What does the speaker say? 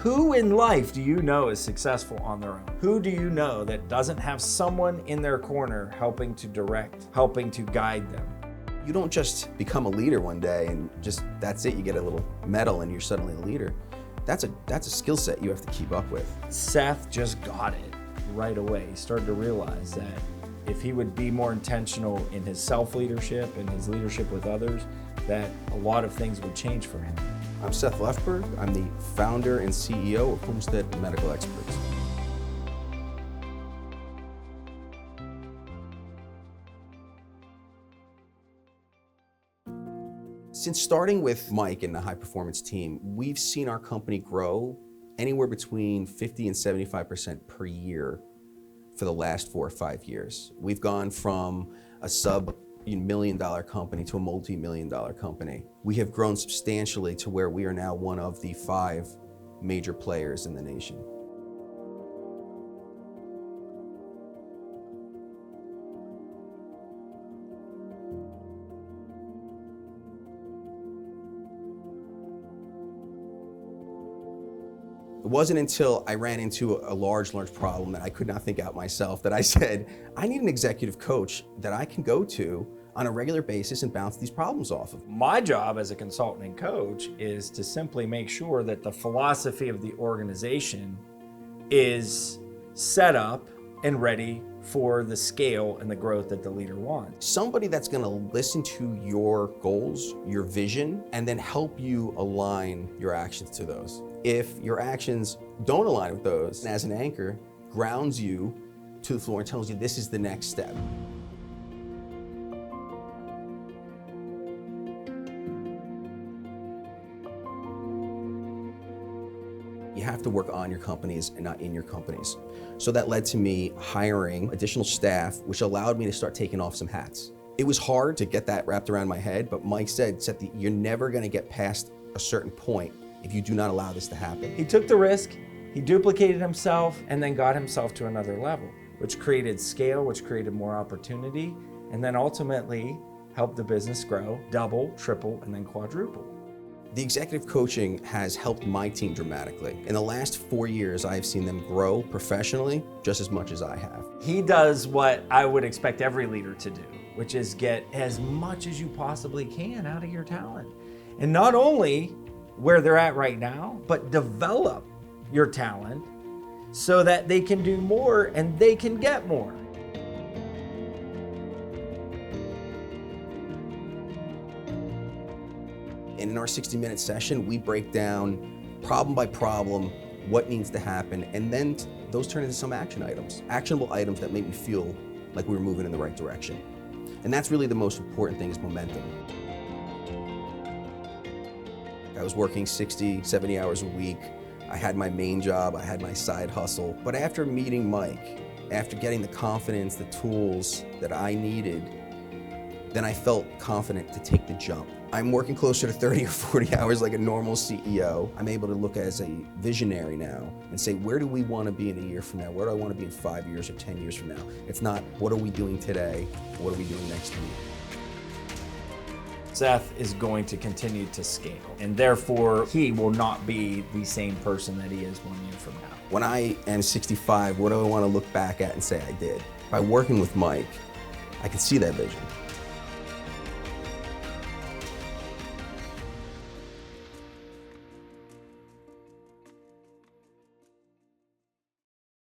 Who in life do you know is successful on their own? Who do you know that doesn't have someone in their corner helping to direct, helping to guide them? You don't just become a leader one day and just, that's it, you get a little medal and you're suddenly a leader. That's a skill set you have to keep up with. Seth just got it right away. He started to realize that if he would be more intentional in his self-leadership and his leadership with others, that a lot of things would change for him. I'm Seth Lefberg. I'm the founder and CEO of Homestead Medical Experts. Since starting with Mike and the high performance team, we've seen our company grow anywhere between 50 and 75% per year for the last 4 or 5 years. We've gone from a sub-million-dollar company to a multi-million-dollar company. We have grown substantially to where we are now one of the 5 major players in the nation. It wasn't until I ran into a large problem that I could not think out myself that I said, I need an executive coach that I can go to on a regular basis and bounce these problems off of. My job as a consultant and coach is to simply make sure that the philosophy of the organization is set up and ready for the scale and the growth that the leader wants. Somebody that's going to listen to your goals, your vision, and then help you align your actions to those. If your actions don't align with those, as an anchor, grounds you to the floor and tells you this is the next step. You have to work on your companies and not in your companies. So that led to me hiring additional staff, which allowed me to start taking off some hats. It was hard to get that wrapped around my head, but Mike said, Seth, you're never going to get past a certain point if you do not allow this to happen. He took the risk, he duplicated himself, and then got himself to another level, which created scale, which created more opportunity, and then ultimately helped the business grow, double, triple, and then quadruple. The executive coaching has helped my team dramatically. In the last 4 years, I have seen them grow professionally just as much as I have. He does what I would expect every leader to do, which is get as much as you possibly can out of your talent. And not only where they're at right now, but develop your talent so that they can do more and they can get more. And in our 60-minute session, we break down problem by problem, what needs to happen, and then those turn into some action items. Actionable items that make me feel like we were moving in the right direction. And that's really the most important thing, is momentum. I was working 60, 70 hours a week. I had my main job, I had my side hustle. But after meeting Mike, after getting the confidence, the tools that I needed, then I felt confident to take the jump. I'm working closer to 30 or 40 hours like a normal CEO. I'm able to look as a visionary now and say, where do we want to be in a year from now? Where do I want to be in 5 years or 10 years from now? It's not, what are we doing today? What are we doing next week? Seth is going to continue to scale, and therefore he will not be the same person that he is 1 year from now. When I am 65, what do I want to look back at and say I did? By working with Mike, I can see that vision.